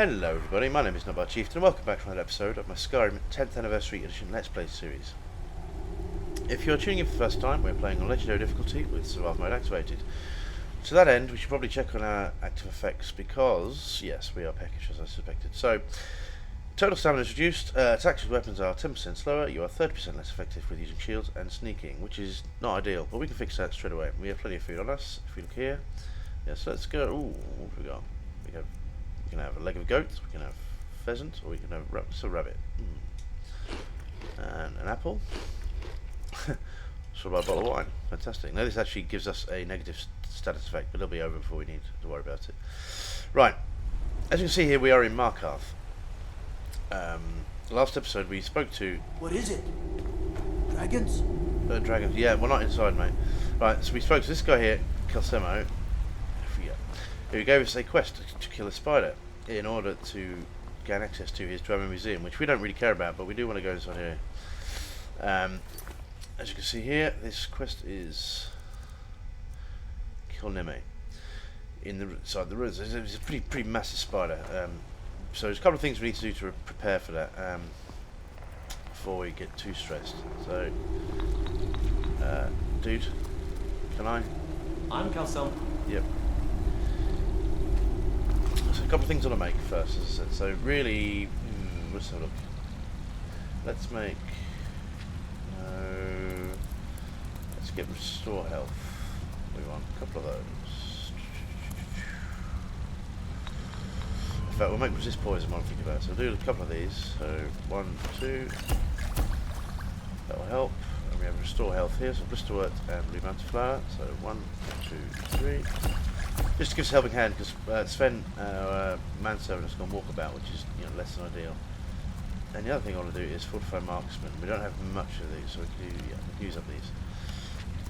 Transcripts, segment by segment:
Hello everybody, my name is NutbarChieftain and welcome back to another episode of my Skyrim 10th Anniversary Edition Let's Play series. If you're tuning in for the first time, we're playing on Legendary difficulty with Survival Mode activated. To that end, we should probably check on our active effects because, yes, we are peckish as I suspected. So, total stamina is reduced, attacks with weapons are 10% slower, you are 30% less effective with using shields and sneaking, which is not ideal, but we can fix that straight away. We have plenty of food on us, if we look here. Yes, let's go. Ooh, what have we got? We can have a leg of goat, we can have pheasant, or we can have a rabbit. And an apple. So a bottle of wine. Fantastic. Now this actually gives us a negative status effect, but it'll be over before we need to worry about it. Right. As you can see here, we are in Markarth. Last episode we spoke to... What is it? Dragons? Dragons. Yeah, we're not inside, mate. Right, so we spoke to this guy here, Calcemo, who gave us a quest to kill a spider in order to gain access to his Dwemer museum, which we don't really care about, but we do want to go inside here. As you can see here, this quest is kill Nimhe inside the ruins. It's a pretty massive spider. So there's a couple of things we need to do to prepare for that before we get too stressed. So, dude, can I? I'm Calcemo. Yep. So a couple of things I want to make first, as I said. So really, let's have a look. Let's make. Let's get restore health. We want a couple of those. In fact, we'll make resist poison while I think about it. So we'll do a couple of these. So 1, 2. That will help. And we have restore health here. So bristleworth and blue mountain flower. So 1, 2, 3. Just to give us a helping hand, because Sven, our manservant, has gone walkabout, which is less than ideal. And the other thing I want to do is fortify marksman. We don't have much of these, so we can use up these.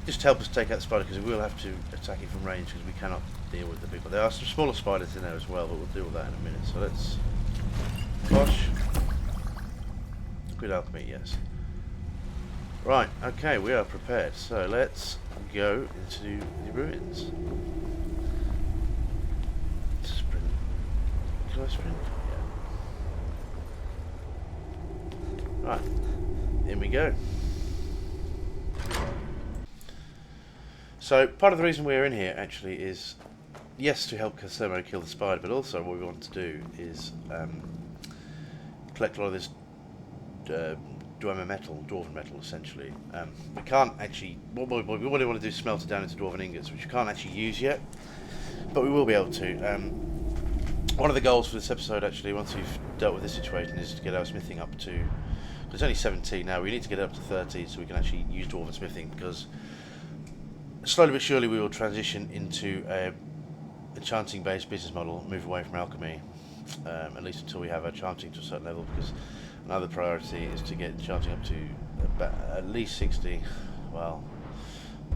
Just to help us take out the spider, because we will have to attack it from range, because we cannot deal with the big one. There are some smaller spiders in there as well, but we'll deal with that in a minute. So let's wash. Good alchemy, yes. Right, okay, we are prepared. So let's go into the ruins. Sprint. Can I sprint? Yeah. Right, in we go. So part of the reason we're in here actually is, yes, to help Calcemo kill the spider, but also what we want to do is collect a lot of this Dwemer metal, Dwarven metal essentially. We can't actually, what we want to do is smelt it down into Dwarven ingots, which we can't actually use yet, but we will be able to. One of the goals for this episode actually, once we've dealt with this situation, is to get our smithing up to, it's only 17 now, we need to get it up to 30 so we can actually use Dwarven smithing, because slowly but surely we will transition into a enchanting based business model, move away from alchemy, at least until we have our enchanting to a certain level, because another priority is to get enchanting up to about at least 60, well,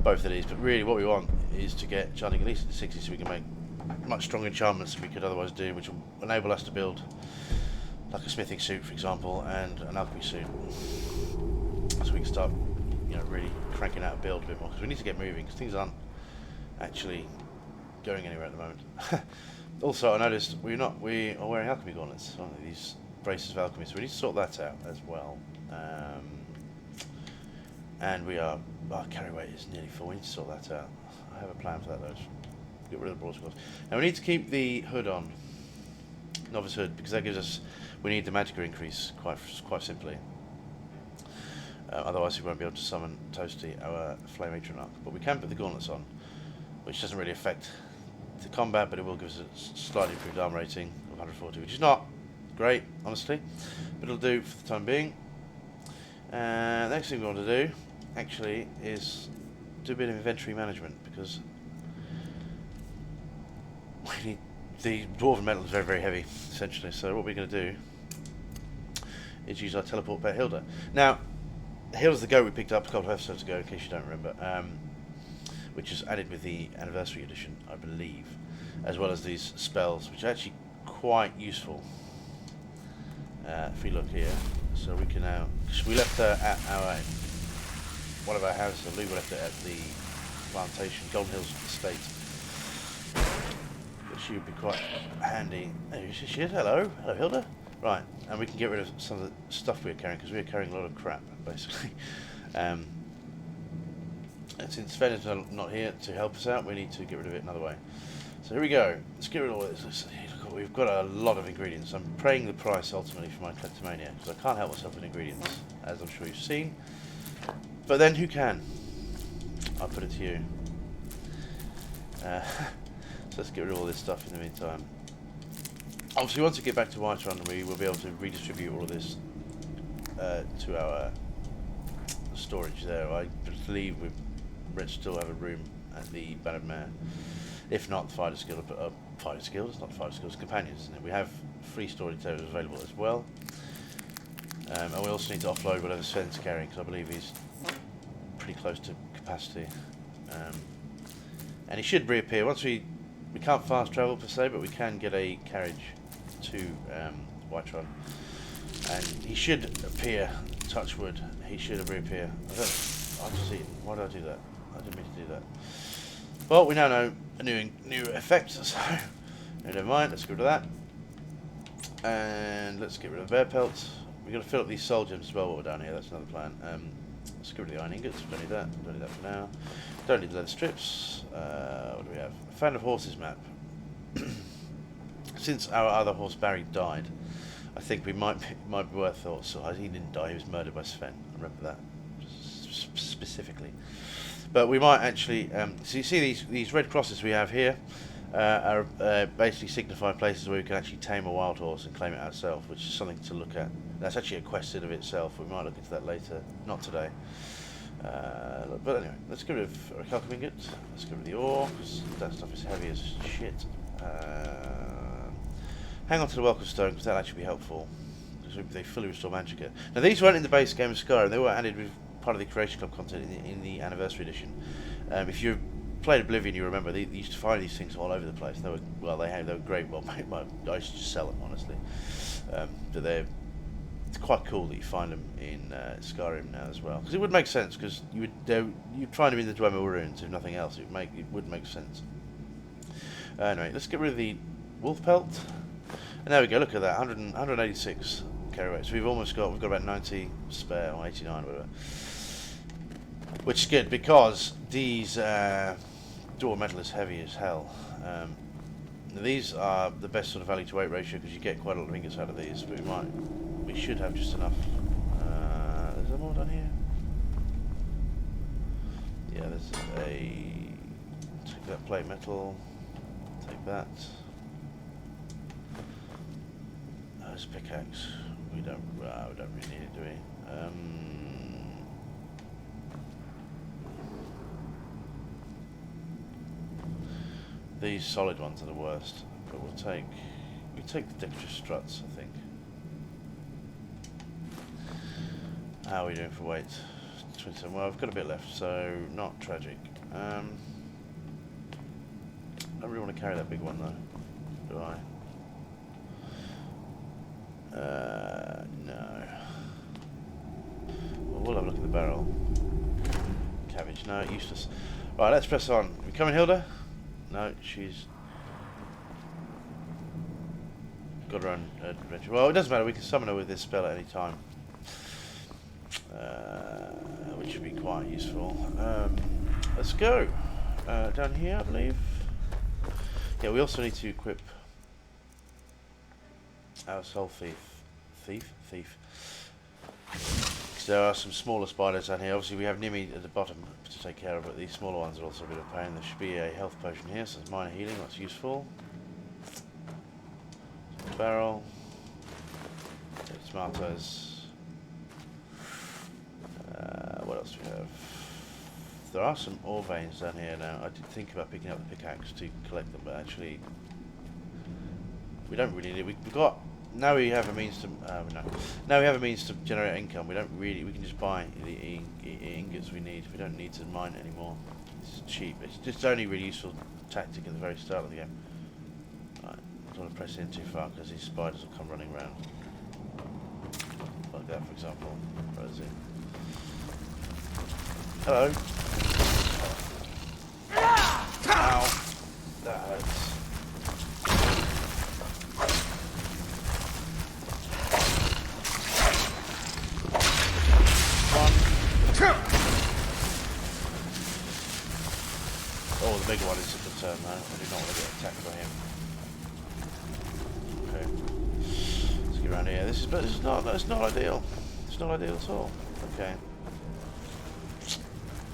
both of these, but really what we want is to get enchanting at least at 60 so we can make much stronger enchantments than we could otherwise do, which will enable us to build like a smithing suit, for example, and an alchemy suit, so we can start really cranking out a build a bit more, because we need to get moving, because things aren't actually going anywhere at the moment. Also, I noticed we are wearing alchemy gauntlets, aren't they? These braces of alchemy, so we need to sort that out as well. And we are, our carry weight is nearly full, we need to sort that out. I have a plan for that though. Get rid of the broad squads. Now we need to keep the hood on, novice hood, because that gives us, we need the magicka increase quite simply. Otherwise we won't be able to summon Toasty, our flame atronach. But we can put the gauntlets on, which doesn't really affect the combat, but it will give us a slightly improved armor rating of 140, which is not great, honestly, but it'll do for the time being. The next thing we want to do, actually, is do a bit of inventory management, because we need, the Dwarven metal is very, very heavy, essentially, so what we're going to do is use our teleport pet Hilda. Now, Hilda's the goat we picked up a couple of episodes ago, in case you don't remember, which is added with the anniversary edition, I believe, as well as these spells, which are actually quite useful. If we look here, so we can now, we left her at our one of our houses, we left it at the plantation, Golden Hills Estate, which she would be quite handy. Oh, she is. Hello. Hello, Hilda. Right, and we can get rid of some of the stuff we were carrying, because we were carrying a lot of crap, basically. And since Sven is not here to help us out, we need to get rid of it another way. So here we go. Let's get rid of all this. Look, we've got a lot of ingredients. I'm paying the price ultimately for my kleptomania, because I can't help myself with ingredients, as I'm sure you've seen. But then who can? I'll put it to you. So let's get rid of all this stuff in the meantime. Obviously, once we get back to Whiterun, we will be able to redistribute all of this to our storage there. I believe we still have a room at the Bannered Mare. If not, the Fighters Guild, Fighters Guild, it's not Fighters Guild, it's Companions, isn't it? We have free storage areas available as well. And we also need to offload whatever Sven's carrying, because I believe he's pretty close to capacity. And he should reappear once we can't fast travel per se, but we can get a carriage to Whiterun, and he should appear. Touch wood, he should reappear. I just see. Why did I do that? I didn't mean to do that. Well, we now know a new effect, so never mind. Let's get rid of that, and let's get rid of the bear pelts. We're going to fill up these soul gems as well while we're down here. That's another plan. Let's get rid of the iron ingots. Don't need that. Don't need that for now. Don't need the leather strips. What do we have? A fan of horses map. Since our other horse Barry died, I think we might be worth it. So he didn't die; he was murdered by Sven. I remember that specifically. But we might actually. So you see these red crosses we have here are basically signify places where we can actually tame a wild horse and claim it ourselves, which is something to look at. That's actually a quest in of itself. We might look into that later, not today. But anyway, let's get rid of a calcum ingot. Let's get rid of the ore, because that stuff is heavy as shit. Hang on to the welcome stone, because that'll actually be helpful, because they fully restore Magicka. Now these weren't in the base game of Skyrim, they were added with part of the Creation Club content in the Anniversary Edition. If you played Oblivion, you remember you used to find these things all over the place. They were great. Well, I used to just sell them, honestly. But it's quite cool that you find them in Skyrim now as well, because it would make sense, because you'd find them in the Dwemer ruins if nothing else. It would make sense. Anyway, let's get rid of the wolf pelt, and there we go. Look at that, 186 carry weight. So we've got about 90 spare, or 89 or whatever, which is good, because these Dwarven metal is heavy as hell. These are the best sort of value to weight ratio, because you get quite a lot of ingots out of these, but we should have just enough. Is there more down here? Yeah, there's take that plate metal, take that. There's a pickaxe. We don't really need it, do we? These solid ones are the worst, but we take the decorative struts, I think. How are we doing for weight? 27. Well, I've got a bit left, so not tragic. I don't really want to carry that big one though, do I? No. Well, we'll have a look at the barrel. Cabbage, no, useless. Right, let's press on. We coming, Hilda? No, she's got her own adventure. Well, it doesn't matter, we can summon her with this spell at any time. Which should be quite useful. Let's go. Down here, I believe. Yeah, we also need to equip our soul thief. Because there are some smaller spiders down here. Obviously, we have Nimhe at the bottom to take care of, but these smaller ones are also a bit of a pain. There should be a health potion here, so there's minor healing. That's useful. Barrel. Tomatoes. What else do we have? There are some ore veins down here now. I did think about picking up the pickaxe to collect them, but actually we don't really need it. We've got now we have a means to now we have a means to generate income. We can just buy the ingots we need. We don't need to mine anymore. It's cheap. It's just only really useful tactic at the very start of the game. Right, I don't want to press in too far, because these spiders will come running around. Like that, for example. Where is it? Hello. Ow. That hurts. physical one is a concern though. I do not want to get attacked by him. Okay. Let's get around here. This is not ideal. It's not ideal at all. Okay.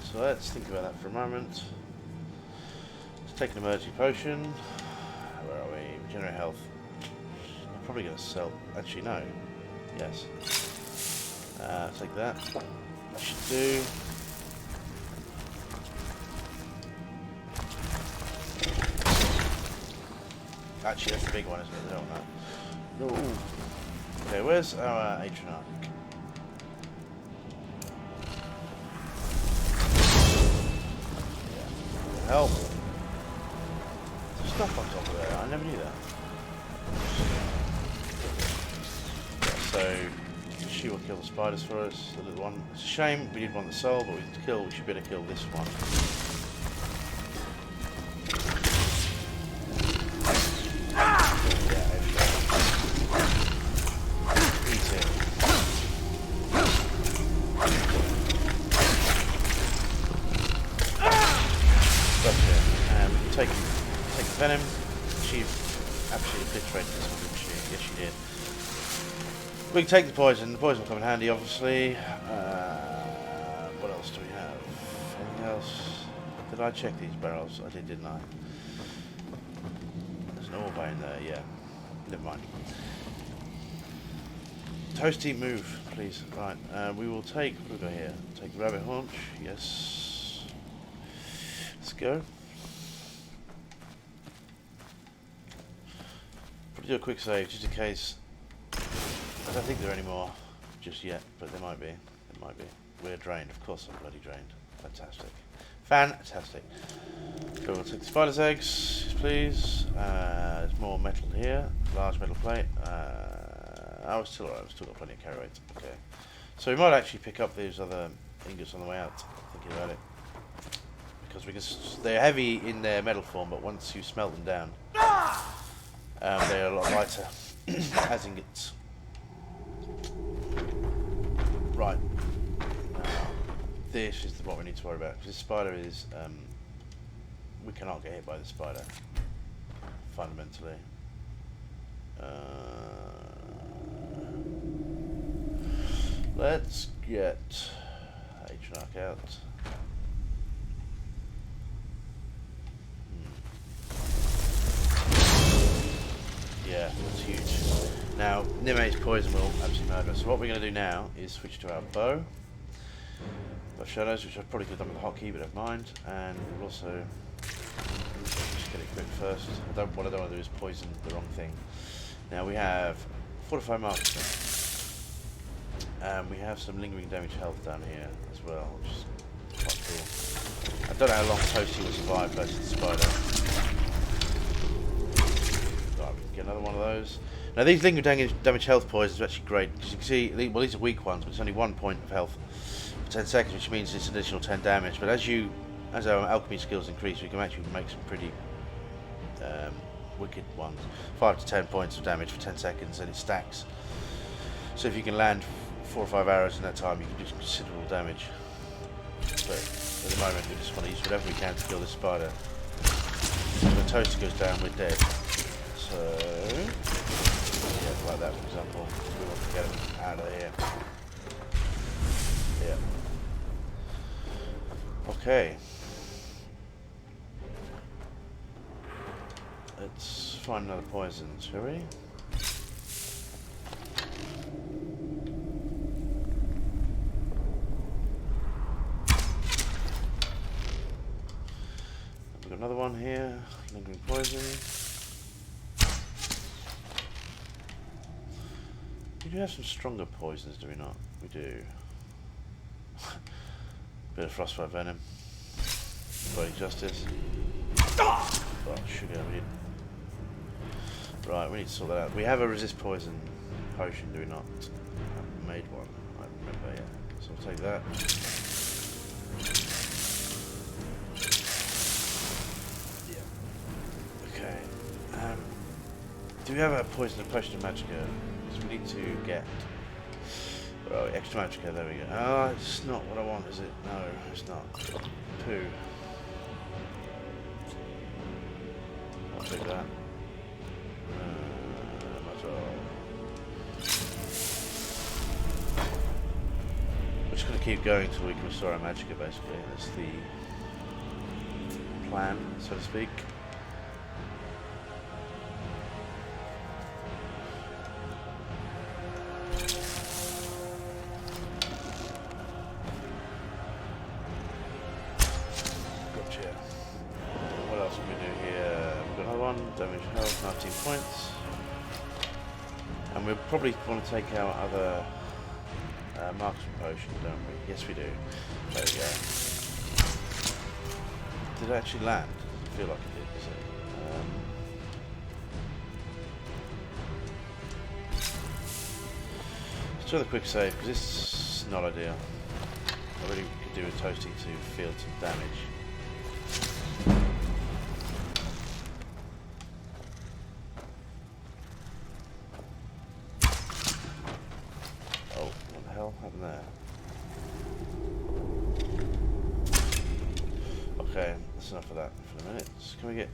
So let's think about that for a moment. Let's take an emergency potion. Where are we? Regenerate health. I'm probably going to sell. Actually, no. Yes. Take that. That should do. Actually, that's the big one, isn't it? I don't want that. Ooh. Okay, where's our Atronach? Yeah. Help. There's stuff on top of there. I never knew that. Yeah, so she will kill the spiders for us. The little one. It's a shame we didn't want the soul, but we should better kill this one. Venom. She absolutely obliterated this one, didn't she? Yes, she did. We can take the poison. The poison will come in handy, obviously. What else do we have? Anything else? Did I check these barrels? I did, didn't I? There's an orb in there, yeah. Never mind. Toasty, move, please. Right, we will take, what do we got here? Take rabbit haunch, yes. Let's go. Do a quick save just in case. I don't think there are any more just yet, but there might be. There might be. We're drained, of course I'm bloody drained. Fantastic. Fantastic. So we'll take the spider's eggs, please. There's more metal here. Large metal plate. I was still alright, I've still got plenty of carry weight. Okay. So we might actually pick up these other ingots on the way out, thinking about it. Because they're heavy in their metal form, but once you smelt them down, they're a lot lighter as ingots. Right. This is what we need to worry about. Because this spider is... we cannot get hit by the spider. Fundamentally. Let's get Atronach out. Yeah, that's huge. Now, Nimhe's poison will absolutely murder us. So what we're going to do now is switch to our bow. Got shadows, which I probably could have done with a hotkey, but never mind. And we'll also just get it quick first. What I don't want to do is poison the wrong thing. Now we have fortified marksman. And we have some lingering damage health down here as well, which is quite cool. I don't know how long Toasty will survive versus the spider. Get another one of those. Now these lingering damage health poisons are actually great because you can see, well, these are weak ones, but it's only 1 point of health for 10 seconds, which means it's an additional 10 damage. But as our alchemy skills increase, we can actually make some pretty wicked ones. 5 to 10 points of damage for 10 seconds, and it stacks. So if you can land 4 or 5 arrows in that time, you can do considerable damage. But at the moment, we just want to use whatever we can to kill this spider. When the toaster goes down, we're dead. So, yeah, like that for example, we want to get them out of here. Yeah. Okay. Let's find another poison, shall we? We've got another one here, lingering poison. We do have some stronger poisons, do we not? We do. Bit of frostbite venom. Body justice. Oh, sugar, we didn't. Right, we need to sort that out. We have a resist poison potion, do we not? I haven't made one. I don't remember yet. So I'll take that. Yeah. Okay. Do we have a poison potion of magicka? Because we need to get... Oh, extra magicka, there we go. Oh, it's not what I want, is it? No, it's not. Poo. I'll take that. Might as well. We're just going to keep going until we can restore our magicka, basically. That's the plan, so to speak. Gotcha. What else can we do here? We've got another one, damage health, 19 points. And we'll probably want to take our other marksman potion, don't we? Yes, we do. There we go. Did it actually land? Does it feel like it did? Does it? Let's do the quick save because this is not ideal. I really could do with toasting to field some damage. Happened there. Okay, that's enough of that for the minute. Can we get...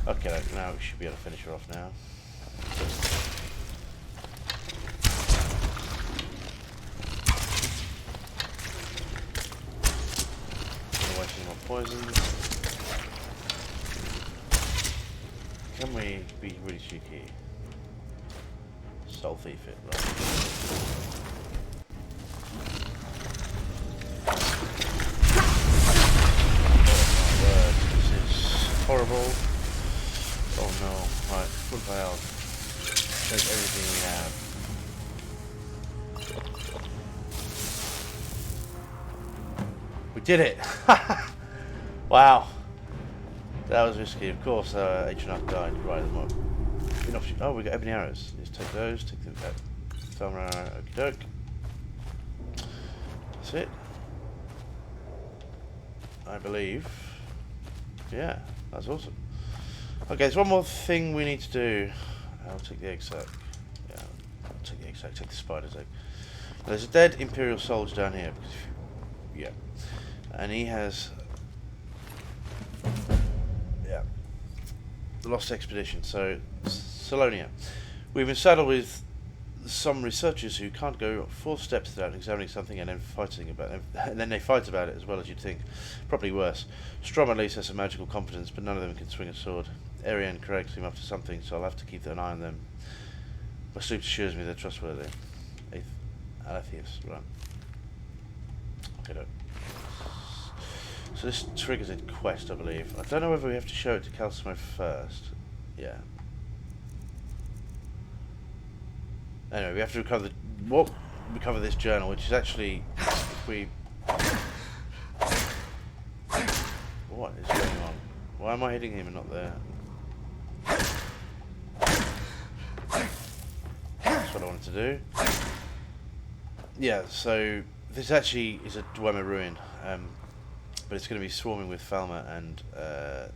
Okay, now we should be able to finish her off now. Don't waste any more poisons. Can we be really cheeky? Soul thief it, right? Oh my word, this is horrible. Oh no, right, full fail. Take everything we have. We did it! Wow. That was risky, of course. H&R died right at the moment. Oh, we got ebony arrows. Let's take those. Take that thumb arrow. Okie doke. That's it. I believe. Yeah, that's awesome. Okay, there's one more thing we need to do. I'll take the egg sac. Yeah, I'll take the egg sac. Take the spider's egg. There's a dead Imperial soldier down here. Yeah, and he has. The Lost Expedition. So, Salonia. We've been saddled with some researchers who can't go 4 steps without examining something and then fighting about it. And then they fight about it as well as you'd think. Probably worse. Strom at least has some magical competence, but none of them can swing a sword. Ariane and Craig seem up to something, so I'll have to keep an eye on them. My sleep assures me they're trustworthy. Alethius, right. Okay, no. So this triggers a quest, I believe. I don't know whether we have to show it to Calcemo first. Yeah. Anyway, we have to recover this journal, which is actually, if we... What is going on? Why am I hitting him and not there? That's what I wanted to do. Yeah, so this actually is a Dwemer ruin. But it's going to be swarming with Falmer and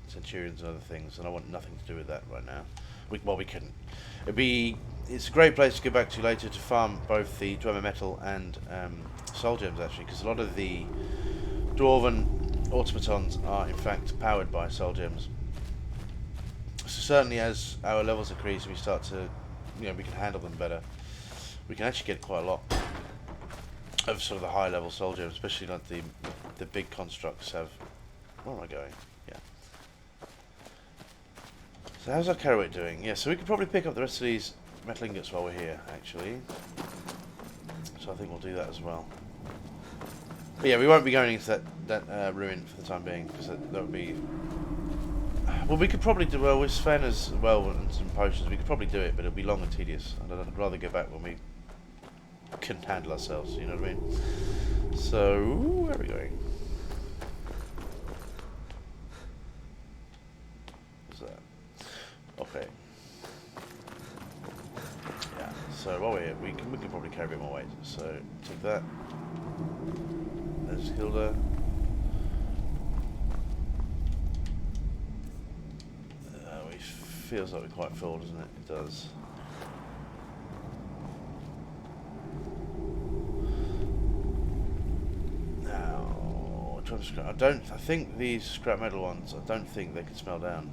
Centurions and other things, and I want nothing to do with that right now. We couldn't. It's a great place to go back to later to farm both the Dwemer metal and soul gems, actually, because a lot of the Dwarven automatons are in fact powered by soul gems. So certainly as our levels increase, we start to, we can handle them better. We can actually get quite a lot of sort of the high level soul gems, especially like the big constructs have. Where am I going? Yeah. So how's our carrot doing? Yeah, so we could probably pick up the rest of these metal ingots while we're here, actually. So I think we'll do that as well. But yeah, we won't be going into that ruin for the time being, because that would be... Well, we could probably do, well, with Sven as well and some potions, we could probably do it, but it'll be long and tedious. I'd rather go back when we can handle ourselves, you know what I mean? So, where are we going? What's that? Okay. Yeah, so while we're here, we can probably carry a bit more weight. So, take that. There's Hilda. It feels like we're quite full, doesn't it? It does. from scrap. I think these scrap metal ones, I don't think they can smell down.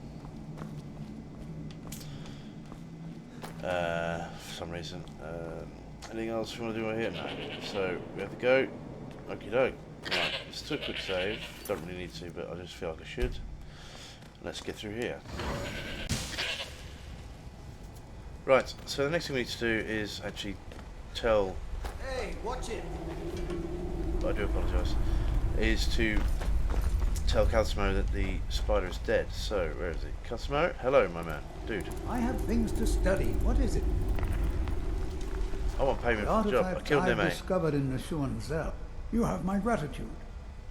For some reason. Anything else you want to do right here? No. So, we have to go. Okie doke. Right, let's do a quick save. Don't really need to, but I just feel like I should. Let's get through here. Right, so the next thing we need to do is actually tell... Hey, watch it! I do apologise. Is to tell Calcemo that the spider is dead. So, where is he? Calcemo? Hello, my man. Dude. I have things to study. What is it? I want payment The for the job. I artifact killed I've Nimhe. discovered in Nchuand-Zel. You have my gratitude.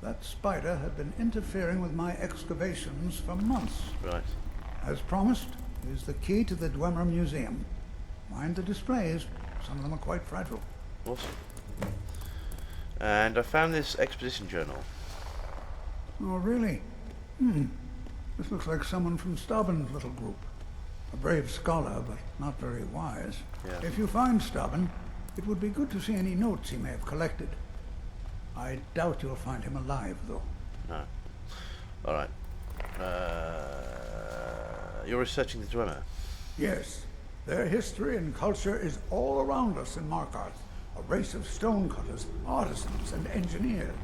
That spider had been interfering with my excavations for months. Right. As promised, is the key to the Dwemer museum. Mind the displays. Some of them are quite fragile. Awesome. And I found this exposition journal. Oh, really? This looks like someone from Stubben's little group. A brave scholar, but not very wise. Yeah. If you find Stubben, it would be good to see any notes he may have collected. I doubt you'll find him alive, though. No. Alright. You're researching the Dwemer. Yes, their history and culture is all around us in Markarth. A race of stonecutters, artisans, and engineers.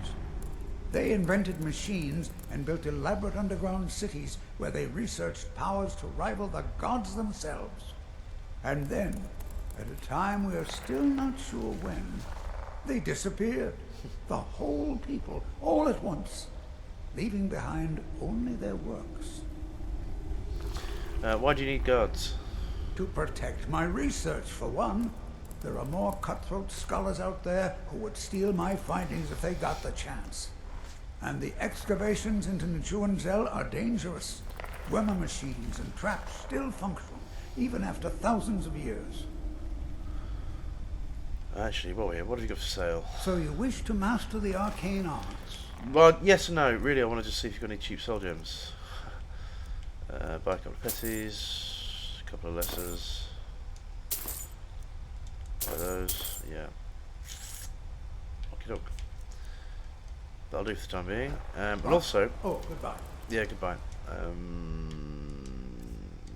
They invented machines and built elaborate underground cities where they researched powers to rival the gods themselves. And then, at a time we are still not sure when, they disappeared. The whole people, all at once, leaving behind only their works. Why do you need guards? To protect my research, for one. There are more cutthroat scholars out there who would steal my findings if they got the chance. And the excavations into Nchuand-Zel are dangerous. Dwemer machines and traps still function, even after thousands of years. Actually, what have you got for sale? So you wish to master the arcane arts? Well, yes and no. Really, I want to just see if you've got any cheap soul gems. Buy a couple of petties, a couple of lessers. Buy those, yeah. Okie doke. That'll do for the time being. But also... Oh, goodbye. Yeah, goodbye.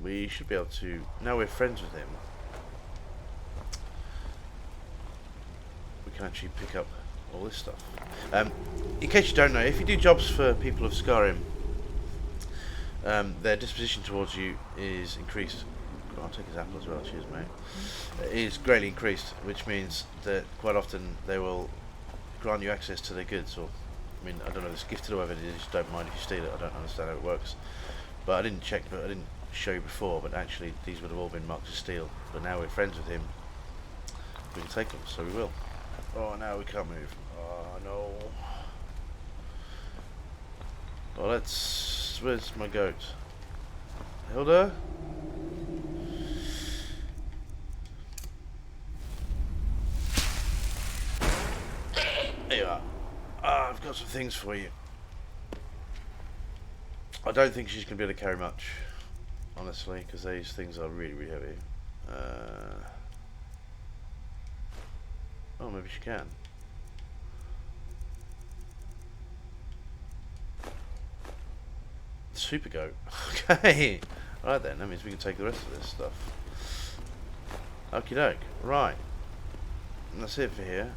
We should be able to... Now we're friends with him, we can actually pick up all this stuff. In case you don't know, if you do jobs for people of Skyrim, their disposition towards you is increased. I'll take his apple as well, cheers mate. Is greatly increased, which means that quite often they will grant you access to their goods, or I mean, I don't know if it's gifted or whether they just don't mind if you steal it. I don't understand how it works. But I didn't check, but I didn't show you before, but actually these would have all been marked as steal. But now we're friends with him, we can take them, so we will. Oh, now we can't move. Oh no. Well, let's... Where's my goat? Hilda? There you are. I've got some things for you. I don't think she's going to be able to carry much, honestly, because these things are really, really heavy. Oh, maybe she can. Super goat. Okay. Right then, that means we can take the rest of this stuff. Okie doke. Right. And that's it for here.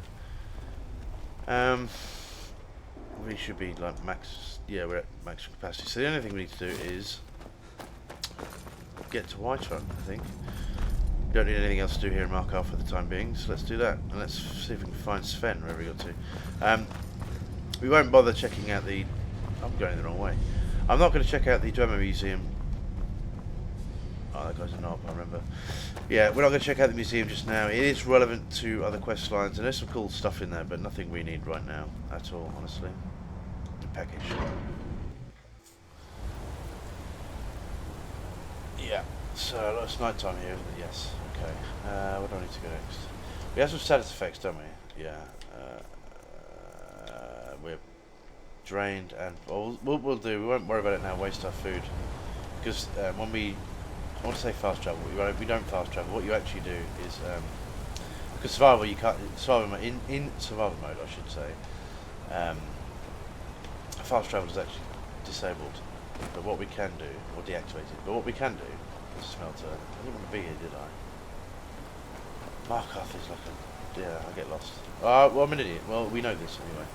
We should be like max. Yeah, we're at maximum capacity. So the only thing we need to do is get to Whiterun, I think. Don't need anything else to do here in Markarth for the time being, so let's do that. And let's see if we can find Sven, wherever we got to. We won't bother checking out the... I'm going the wrong way. I'm not going to check out the Dwemer Museum. Oh, that guy's a knob, I remember. Yeah, we're not going to check out the museum just now. It is relevant to other quest lines, and there's some cool stuff in there, but nothing we need right now at all, honestly. The package. Yeah, so it's night time here, isn't it? Yes. Okay. Where do I need to go next? We have some status effects, don't we? Yeah. We're drained, and we'll do. We won't worry about it now. Waste our food, because when we, I want to say fast travel. We don't fast travel. What you actually do is, because survival, you can't survival mode, in survival mode, I should say. fast travel is actually disabled. But what we can do, or deactivated, but what we can do, smelter, I didn't want to be here, did I? Markarth is like a, yeah, I get lost. Well, I'm an idiot. Well, we know this anyway.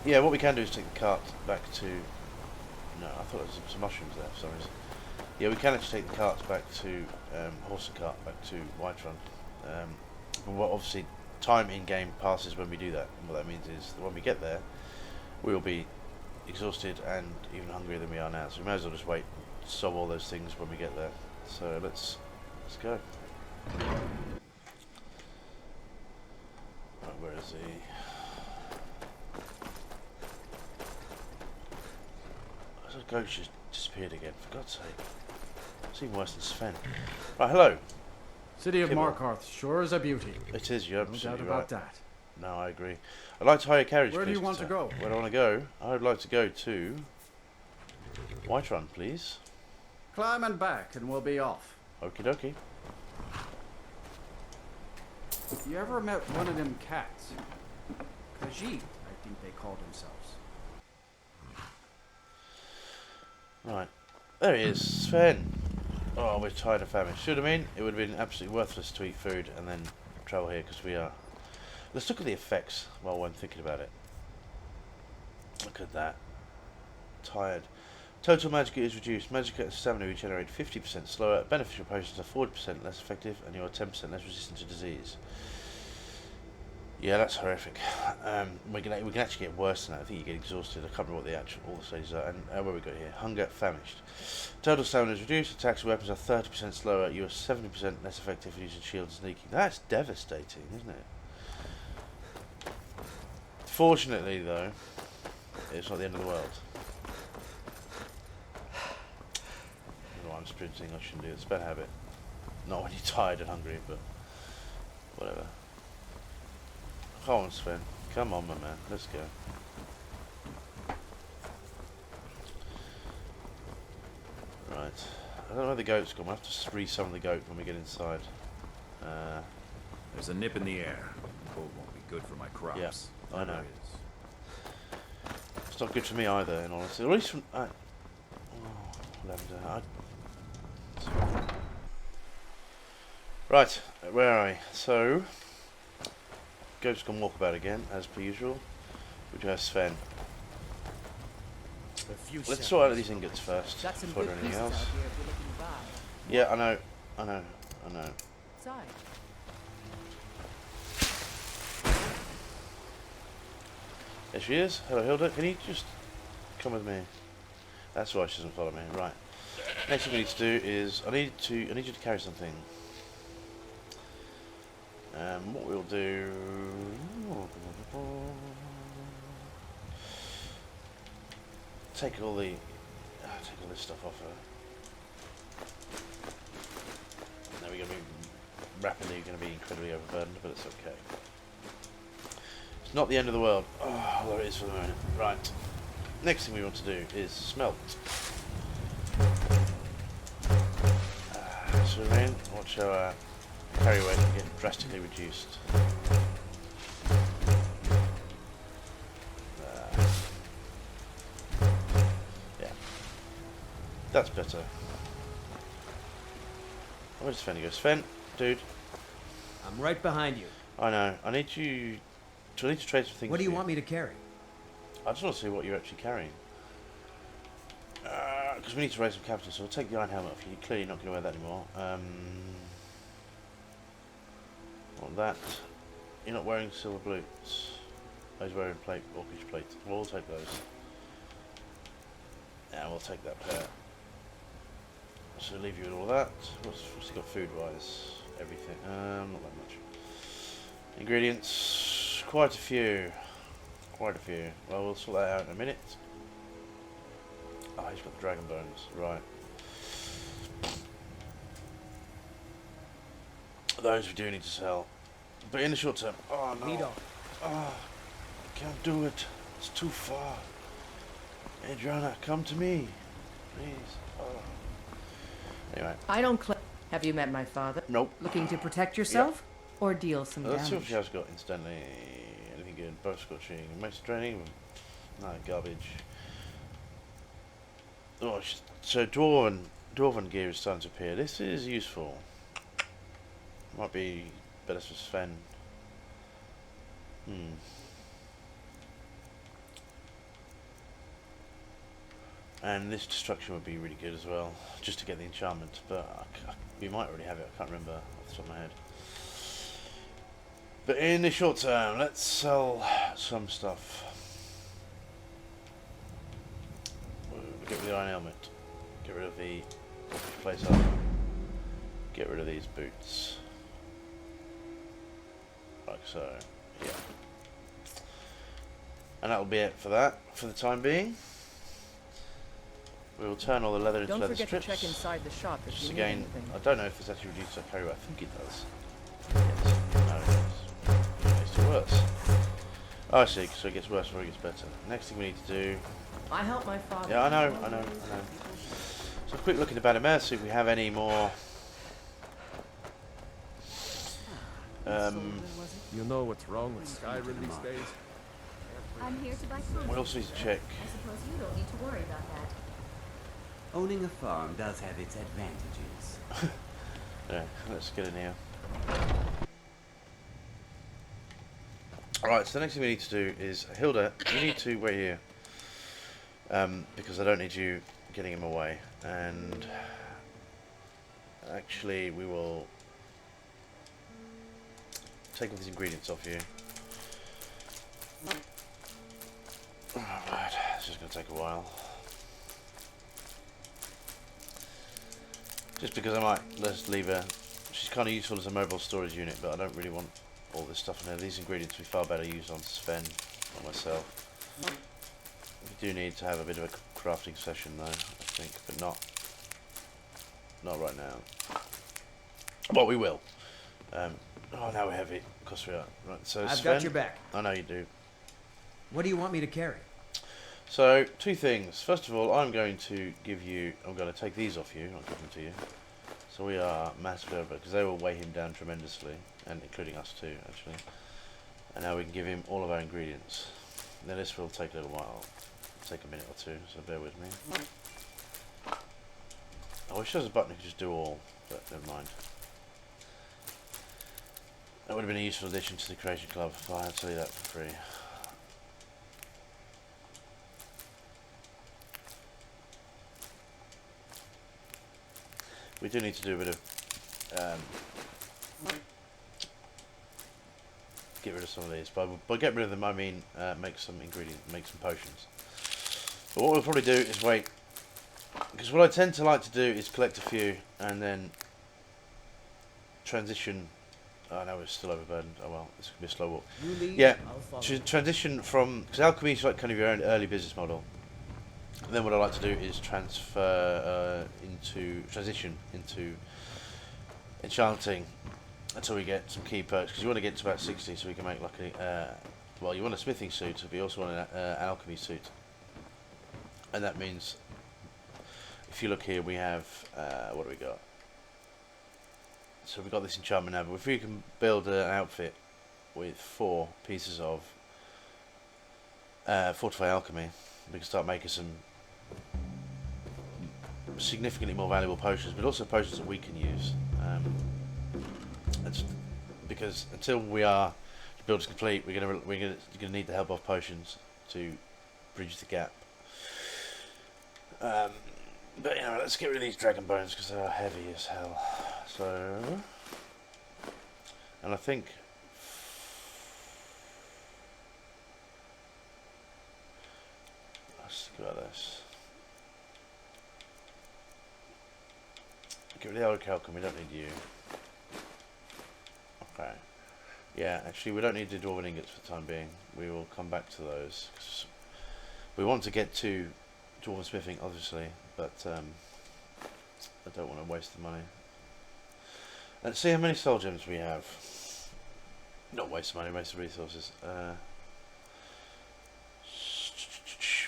Yeah, what we can do is take the cart back to, no, I thought there was some mushrooms there for some reason. Yeah, we can actually take the carts back to, horse and cart back to Whiterun. But what obviously, time in game passes when we do that. And what that means is that when we get there, we will be exhausted and even hungrier than we are now. So we may as well just wait, solve all those things when we get there. So let's go. Right, where is he? The ghost just disappeared again, for God's sake. It's even worse than Sven. Right, hello. City of Markarth sure is a beauty. It is, you're No absolutely doubt right. about that. No, I agree. I'd like to hire a carriage, Where do please, you want to go? Where do I want to go? I would like to go to Whiterun, please. Climb and back and we'll be off. Okie dokie. You ever met one of them cats? Khajiit, I think they called themselves. Right. There he is, Sven. Oh, we're tired of famine. Should have been. It would have been absolutely worthless to eat food and then travel here because we are. Let's look at the effects while I'm thinking about it. Look at that. Tired. Total magic is reduced. Magic and stamina regenerate 50% slower. Beneficial potions are 40% less effective, and you are 10% less resistant to disease. Yeah, that's horrific. We can actually get worse than that. I think you get exhausted. I can't remember what all the stages are. And where we got here? Hunger, famished. Total stamina is reduced. Attacks and weapons are 30% slower. You are 70% less effective for using shield and sneaking. That's devastating, isn't it? Fortunately, though, it's not the end of the world. I don't know why I'm sprinting. I shouldn't do it. It's a bad habit. Not when you're tired and hungry, but whatever. Come on, Sven. Come on, my man. Let's go. Right. I don't know where the goat's gone. We'll have to re-summon the goat when we get inside. There's a nip in the air. Cold won't be good for my crops. Yeah, I know. There is. It's not good for me either, in honesty. At least from... lavender. Right, where are we? So... Goat's gone walkabout again, as per usual. We do have Sven. Let's sort out these ingots first, before doing anything else. Yeah, I know. Sorry. There she is. Hello, Hilda. Can you just come with me? That's why she doesn't follow me. Right. Next thing we need to do is I need you to carry something. What we'll do... Take all this stuff off her. Now we're going to be rapidly incredibly overburdened, but it's okay. It's not the end of the world. Oh, although it is for the moment. Right. Next thing we want to do is smelt. So then, watch our carry weight get drastically reduced. Yeah. That's better. Where's Sven go? Sven, dude. I'm right behind you. I know. I need to trade some things. What do you want me to carry? I just want to see what you're actually carrying. Because we need to raise some capital, so we'll take the iron helmet off. You're clearly not going to wear that anymore. Want that. You're not wearing silver boots. I was wearing orcish plate. We'll take those. Yeah, we'll take that pair. So leave you with all that. What's he got food-wise? Everything. Not that much. Ingredients. Quite a few. Well, we'll sort that out in a minute. Oh, he's got the dragon bones. Right. Those we do need to sell. But in the short term... Oh, no. Lead off. Oh, can't do it. It's too far. Adriana, come to me. Please. Oh. Anyway. I don't Have you met my father? Nope. Looking to protect yourself? Or deal some Let's see what damage? she has got instantly. Anything good? Bow scorching. Most training. No, garbage. Oh, so Dwarven gear is starting to appear. This is useful. Might be better for Sven. And this destruction would be really good as well, just to get the enchantment. But we might already have it. I can't remember off the top of my head. But in the short term, let's sell some stuff. We'll get rid of the iron helmet. Get rid of the place up. Get rid of these boots. Like so. Yeah. And that'll be it for that, for the time being. We will turn all the leather into leather strips. Don't forget to check inside the shop if Just you need again, anything. I don't know if this actually reduces our carry weight. I think it does. Yes. No, it does. It makes it worse. Oh, I see. So it gets worse before it gets better. Next thing we need to do... I helped my father. Yeah, I know. So a quick look in the Banner see if we have any more... You know what's wrong with Skyrim these days? I'm here to buy food. we also need to check... I suppose you don't need to worry about that. Owning a farm does have its advantages. Yeah, let's get in here. Alright, so the next thing we need to do is... Hilda, you need to wait here. Because I don't need you getting him away. And... Actually, we will... take all these ingredients off you. Alright, it's just going to take a while. Just because I might just leave her. She's kind of useful as a mobile storage unit, but I don't really want all this stuff in there. These ingredients would be far better used on Sven or myself. We do need to have a bit of a crafting session though, I think, but not right now. Well, we will. Oh, now we're heavy. Of course we are. Right, so I've Sven, got your back. I know you do. What do you want me to carry? So, two things. First of all, I'm going to take these off you, not give them to you. So we are massively over, because they will weigh him down tremendously, and including us too, actually. And now we can give him all of our ingredients. Now this will take a little while. It'll take a minute or two, so bear with me. I wish there was a button that could just do all, but never mind. That would have been a useful addition to the Creation Club if I had to leave that for free. We do need to do a bit of get rid of some of these, but by get rid of them I mean make some potions. But what we'll probably do is wait, because what I tend to like to do is collect a few and then transition. Oh no, we're still overburdened. Oh well, this could be a slow walk. You lead, Yeah, I'll follow. to transition from, because alchemy is like kind of your own early business model. And then what I like to do is transition into enchanting until we get some key perks, because you want to get to about 60 so we can make like a well, you want a smithing suit, but you also want an alchemy suit, and that means if you look here we have what do we got? So we've got this enchantment now, but if we can build an outfit with 4 pieces of fortified alchemy, we can start making some significantly more valuable potions, but also potions that we can use. Because until we are the build is complete, we're gonna need the help of potions to bridge the gap. But you know, let's get rid of these dragon bones because they are heavy as hell. So, and I think let's think about this. Get rid of the Calcemo, we don't need you. Okay. Yeah, actually we don't need the Dwarven ingots for the time being. We will come back to those. 'Cause we want to get to Dwarven smithing, obviously, but I don't want to waste the money. Let's see how many soul gems we have. Not waste money, waste the resources.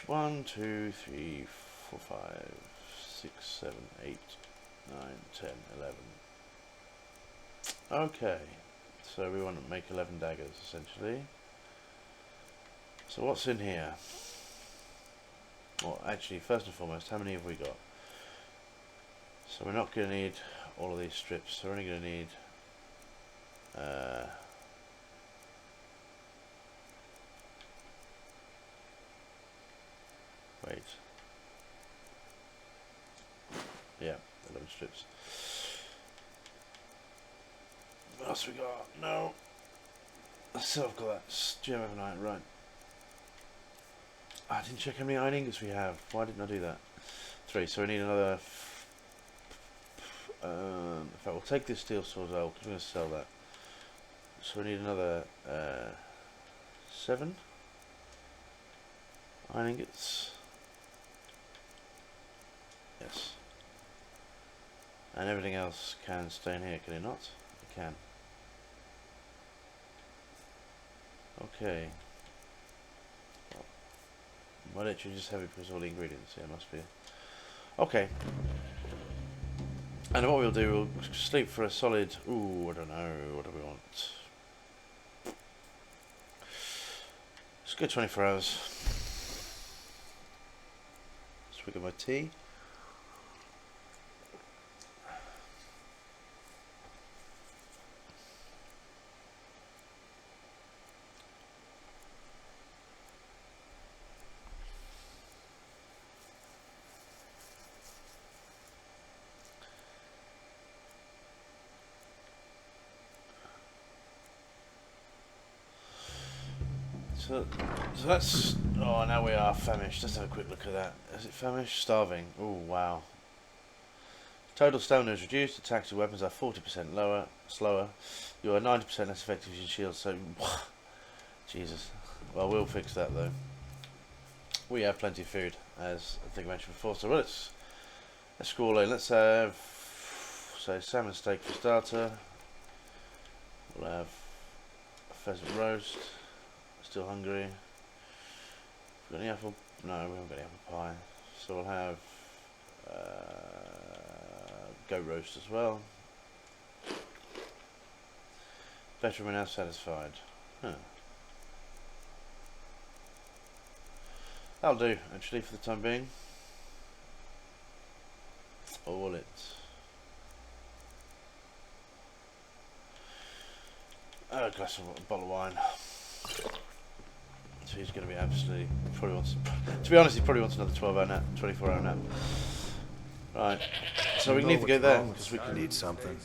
1, 2, 3, 4, 5, 6, 7, 8, 9, 10, 11. Okay, so we want to make 11 daggers essentially. So what's in here? Well, actually, first and foremost, how many have we got? So we're not going to need all of these strips. So we're only going to need wait. Yeah, 11 strips. What else we got? No. So I've got that gem overnight, right. I didn't check how many iron ingots we have. Why didn't I do that? 3, so we need another... in fact, we'll take this steel sword out because we're going to sell that. So we need another 7 iron ingots. Yes. And everything else can stay in here, can it not? It can. Okay. Why don't you just have it because all the ingredients? Yeah, must be. Okay. And what we'll do, we'll sleep for a solid... Ooh, I don't know. What do we want? Let's go 24 hours. Swig of my tea. So that's... Oh, now we are famished. Let's have a quick look at that. Is it famished? Starving. Oh, wow. Total stamina is reduced. Attacks and weapons are 40% slower. You are 90% less effective using shields. So, Jesus. Well, we'll fix that though. We have plenty of food, as I think I mentioned before. So let's scroll in. Let's have, say, salmon steak for starter. We'll have a pheasant roast. Still hungry. Got any apple? No, we haven't got any apple pie. So we'll have goat roast as well. Better, we're now satisfied. Huh. That'll do, actually, for the time being. Or will it? A glass of a bottle of wine. So he's going to be absolutely, probably wants, to be honest, he probably wants another 12-hour nap, 24-hour nap. Right, so we need to go there, because we can... need something.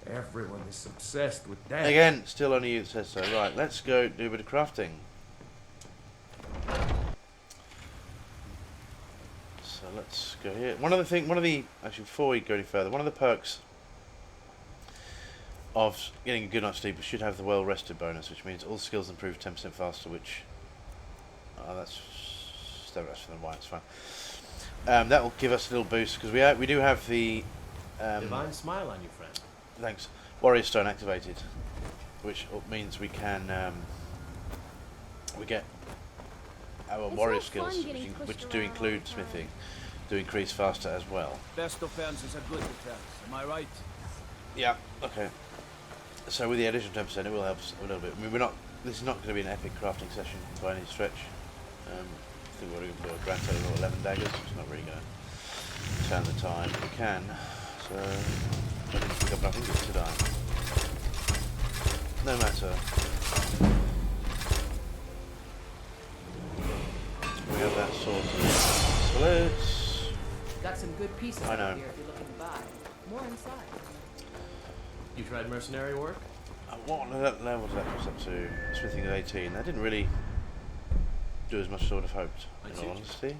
Everyone is obsessed with that. Again, still only you that says so. Right, let's go do a bit of crafting. So let's go here. Actually before we go any further, one of the perks of getting a good night's sleep, we should have the well rested bonus, which means all skills improve 10% faster, which that's for the wine, it's fine. That will give us a little boost because we do have the Divine smile on you, friend. thanks, Warrior Stone activated, which means we can we get our warrior skills, which do include smithing, do increase faster as well. Best defense is a good defense. Am I right? Yeah. Okay. So with the additional 10%, it will help us a little bit. I mean, this is not going to be an epic crafting session by any stretch. I think we're going to do a grand total of 11 daggers. It's not really going to turn the tide. We can. So I didn't pick up nothing, did I? No matter. We have that sorted. So let's... Got some good pieces I know. out here if you're looking to buy. More inside. You tried mercenary work? What level did that put us up to? Smithing at 18. That didn't really do as much as I would have hoped, in all honesty.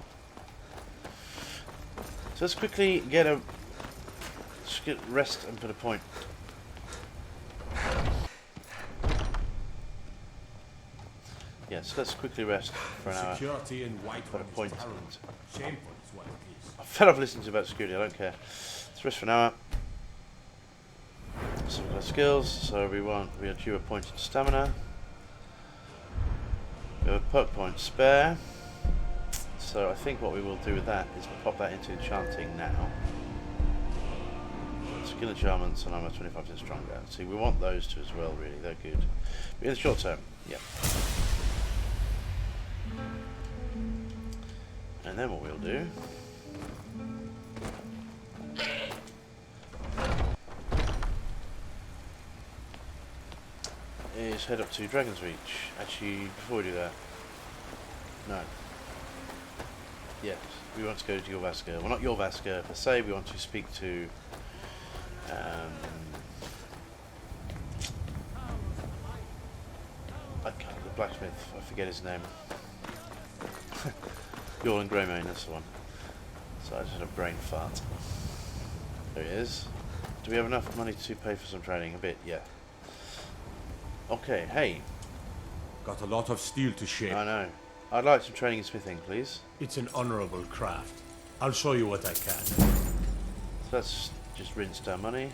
So let's quickly get rest and put a point. Yes, let's quickly rest for an hour. Security in Put a Whiterun point. is terrible. Shameful is what it is. I'm fed up listening to about security, I don't care. Let's rest for an hour. So we've got skills, so we are due a point in stamina. We have a perk point spare. So I think what we will do with that is pop that into enchanting now. Skill enchantments and I'm at 25% stronger. See, we want those two as well, really, they're good. But in the short term, yeah. And then what we'll do is head up to Dragon's Reach. Actually, before we do that, no. Yes, we want to go to Jorvaskr. Well, not Jorvaskr per se. We want to speak to the blacksmith. I forget his name. Jorlan Greymane, that's the one. So I just had a brain fart. There he is. Do we have enough money to pay for some training? A bit, yeah. Okay, hey. Got a lot of steel to shape. I know. I'd like some training in smithing, please. It's an honorable craft. I'll show you what I can. So that's just rinsed our money.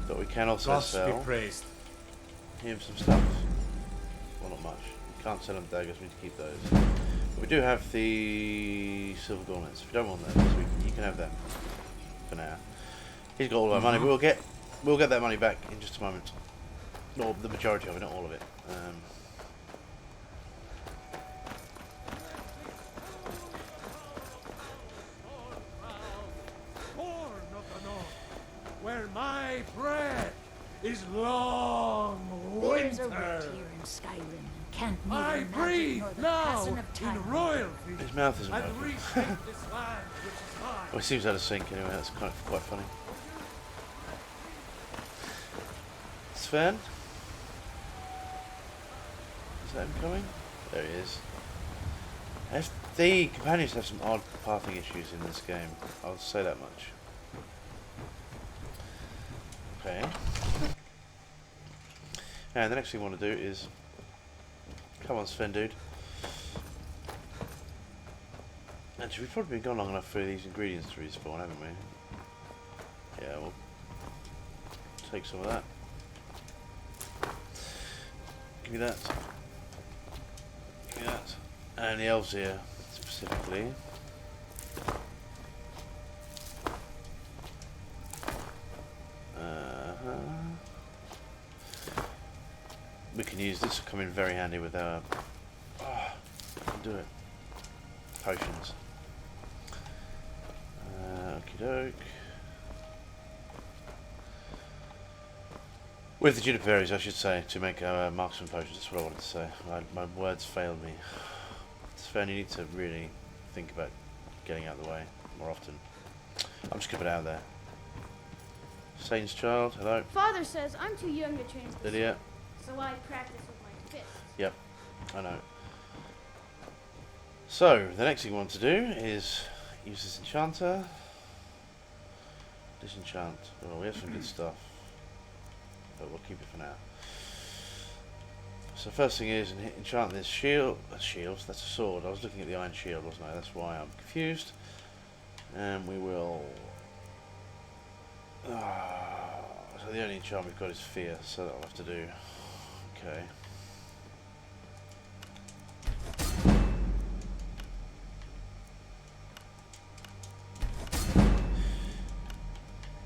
But we can also Gods be sell praised. him some stuff. Well, not much. We can't sell him daggers, we need to keep those. But we do have the silver gauntlets. If you don't want those, you can have them for now. He's got all of our money. We'll get that money back in just a moment. Or the majority of it, not all of it. Where my breath is long There's a winter. wit here in Skyrim. Can't I neither magic breathe nor the now passing of time. in royalty. His mouth isn't And working. reshape this land which is mine. Well, he seems out of sync anyway. That's kind of quite funny. Sven? Is that him coming? There he is. The companions have some odd pathing issues in this game. I'll say that much. Okay. And the next thing I want to do is... Come on, Sven, dude. Actually, we've probably been gone long enough for these ingredients to respawn, haven't we? Yeah, we'll take some of that. Give me that. Give me that. And the elves here, specifically. We can use this to come in very handy with our... do it. Potions. Okie doke. With the juniper berries, I should say, to make our marksman potions. That's what I wanted to say. My words failed me. Sven, you need to really think about getting out of the way more often. I'm just gonna put it out there. Satan's child, hello. Father says I'm too young to change this, Idiot. so I practice with my fists. Yep, I know. So, the next thing we want to do is use this enchanter. Disenchant. Well, we have some good stuff, but we'll keep it for now. So first thing is enchant this shield. Shields, that's a sword. I was looking at the iron shield, wasn't I? That's why I'm confused. And we will... so the only enchant we've got is fear, so that'll have to do. Okay.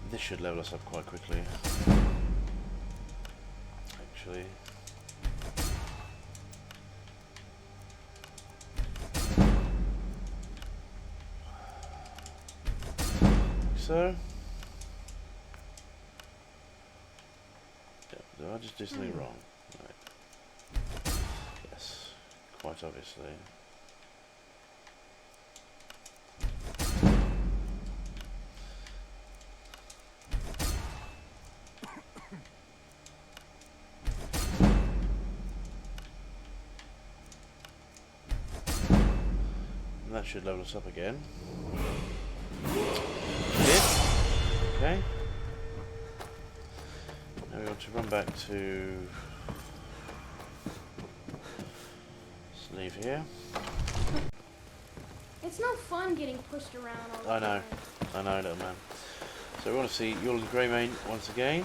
This should level us up quite quickly. Actually. So. Yeah, did I just do something wrong? Right. Yes, quite obviously. And that should level us up again. Okay. Now we want to run back to... Let's leave here. It's no fun getting pushed around all the I know. time. I know, little man. So we want to see Jorlan Greymane once again.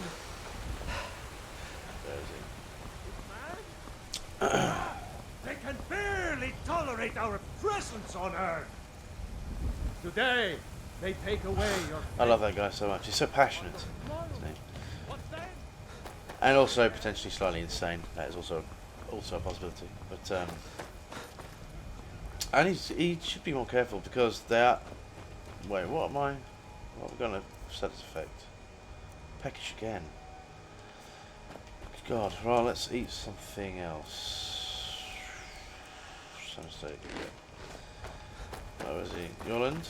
There is he. They can barely tolerate our presence on Earth. Today, they take away your... I love that guy so much. He's so passionate. Isn't he? And also potentially slightly insane. That is also a possibility. But And he should be more careful because they are... Wait, what am I... What are we going to set as effect? Peckish again. God, right, let's eat something else. Some steak. Where is he? Yoland?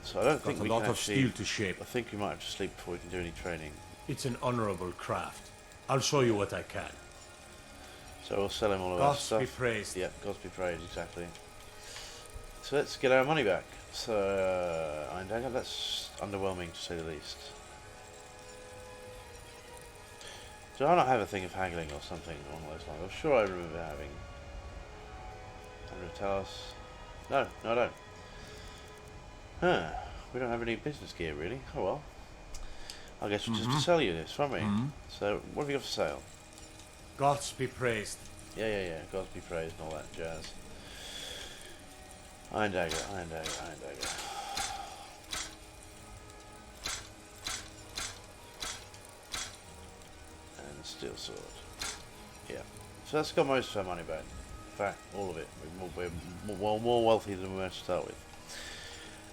So I don't think we can Got a lot of actually... steel to shape. I think we might have to sleep before we can do any training. It's an honorable craft. I'll show you what I can. So we'll sell him all of our Gods stuff. be praised. Yep, Gods be praised, exactly. So let's get our money back. So, I think that's underwhelming to say the least. Do I not have a thing of haggling or something along those lines? I'm sure I remember having. Tell us. No, I don't. Huh. We don't have any business gear really. Oh well. I guess we'll just sell you this, won't we? So, what have you got for sale? Gods be praised. Yeah. Gods be praised and all that jazz. Iron dagger. And steel sword. Yeah. So that's got most of our money back. In fact, all of it. We're more wealthy than we were to start with.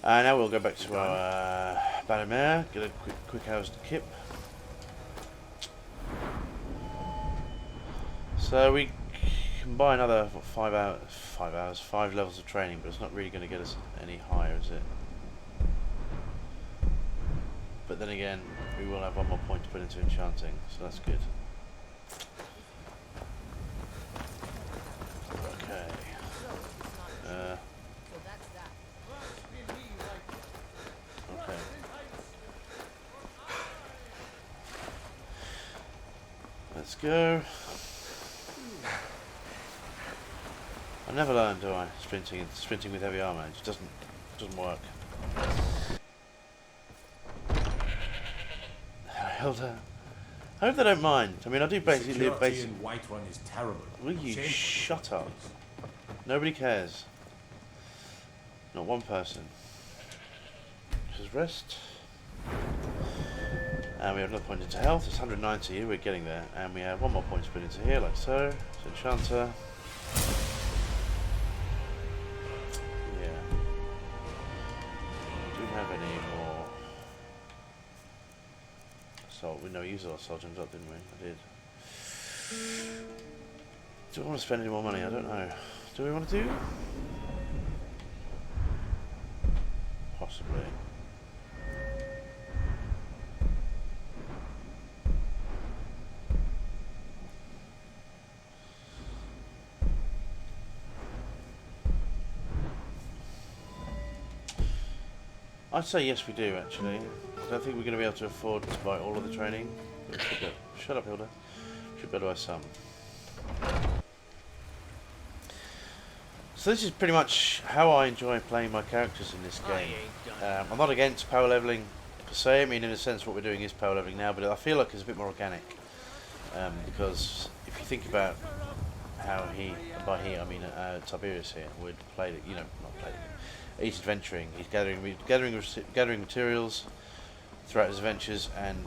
And now we'll go back to our Bannermare, get a quick house kip. So we can buy another what, 5 levels of training, but it's not really going to get us any higher, is it? But then again, we will have one more point to put into enchanting, so that's good. Okay. Okay. Let's go. I never learn, do I? Sprinting with heavy armor. It just doesn't work. Hilda. I hope they don't mind. I mean, I do basically live Security in Whiterun is terrible. Will you Shameful. shut up? Nobody cares. Not one person. Just rest. And we have another point into health. It's 190 here. We're getting there. And we have one more point to put into here, like so. It's enchanter. Yeah. Do we have any more? Assault. We used our assault gems up, didn't we? I did. Do we want to spend any more money? I don't know. Do we want to do? Possibly. I'd say yes, we do actually. I don't think we're going to be able to afford to buy all of the training. But shut up, Hilda. Should be able to buy some. So this is pretty much how I enjoy playing my characters in this game. I'm not against power leveling per se. I mean, in a sense, what we're doing is power leveling now, but I feel like it's a bit more organic. Because if you think about how he, and by he I mean Tiberius here, would play it, not play it. He's adventuring. He's gathering materials throughout his adventures and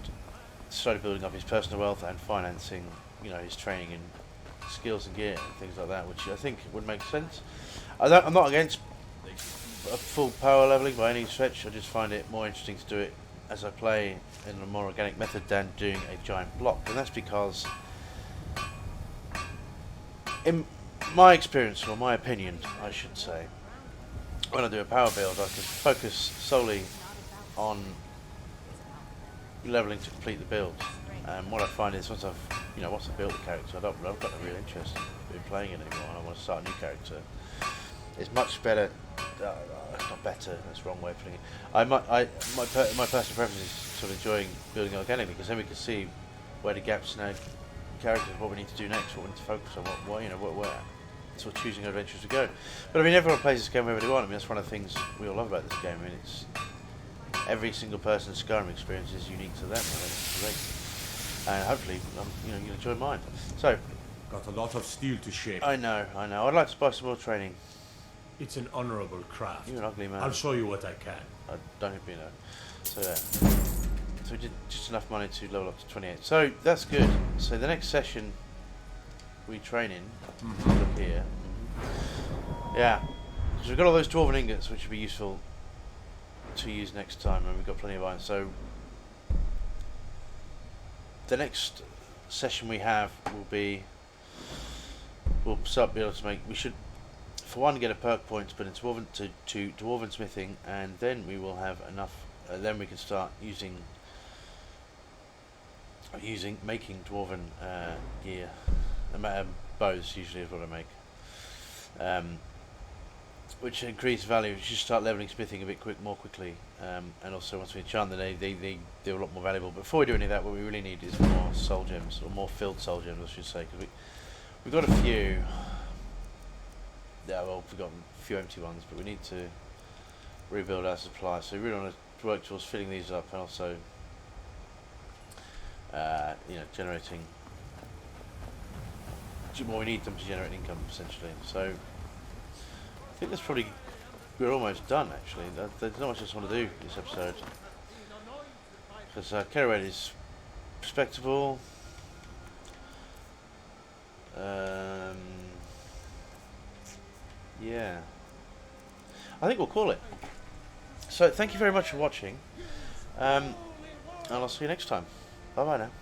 slowly building up his personal wealth and financing, his training and skills and gear and things like that, which I think would make sense. I'm not against a full power leveling by any stretch. I just find it more interesting to do it as I play in a more organic method than doing a giant block, and that's because, in my experience, or my opinion, I should say, when I do a power build, I can focus solely on leveling to complete the build. And what I find is once I've built the character, I've got no real interest in playing it anymore, and I want to start a new character. It's much better. Not better. That's the wrong way of putting it. My personal preference is sort of enjoying building organically, because then we can see where the gaps in our characters, what we need to do next, what we need to focus on, where sort of choosing our adventures to go. But I mean, everyone plays this game wherever they want. I mean, that's one of the things we all love about this game. I mean, it's every single person's Skyrim experience is unique to them. I think it's great. And hopefully, you'll enjoy mine. So, got a lot of steel to shape. I know. I'd like to buy some more training. It's an honorable craft. You're an ugly man. I'll show you what I can. I don't hope you know. So yeah. So we did just enough money to level up to 28. So that's good. So the next session we train in. Look here. Yeah. Because we've got all those Dwarven ingots, which would be useful to use next time, and we've got plenty of iron. So the next session we have will be, we'll start be able to make, we should for one get a perk point to put in Dwarven to Dwarven smithing, and then we will have enough, then we can start using making Dwarven gear. Bows usually is what I make, which increase value. We should start leveling smithing a bit more quickly, and also once we enchant them, they do a lot more valuable. But before we do any of that, what we really need is more soul gems, or more filled soul gems, I should say, because we've got a few. Yeah, well, we've got a few empty ones, but we need to rebuild our supply. So we really want to work towards filling these up, and also, generating. Well, we need them to generate income, essentially. So I think that's probably, we're almost done, actually. There's not much else I want to do this episode, because carry rate is respectable. Yeah, I think we'll call it. So thank you very much for watching, and I'll see you next time. Bye bye now.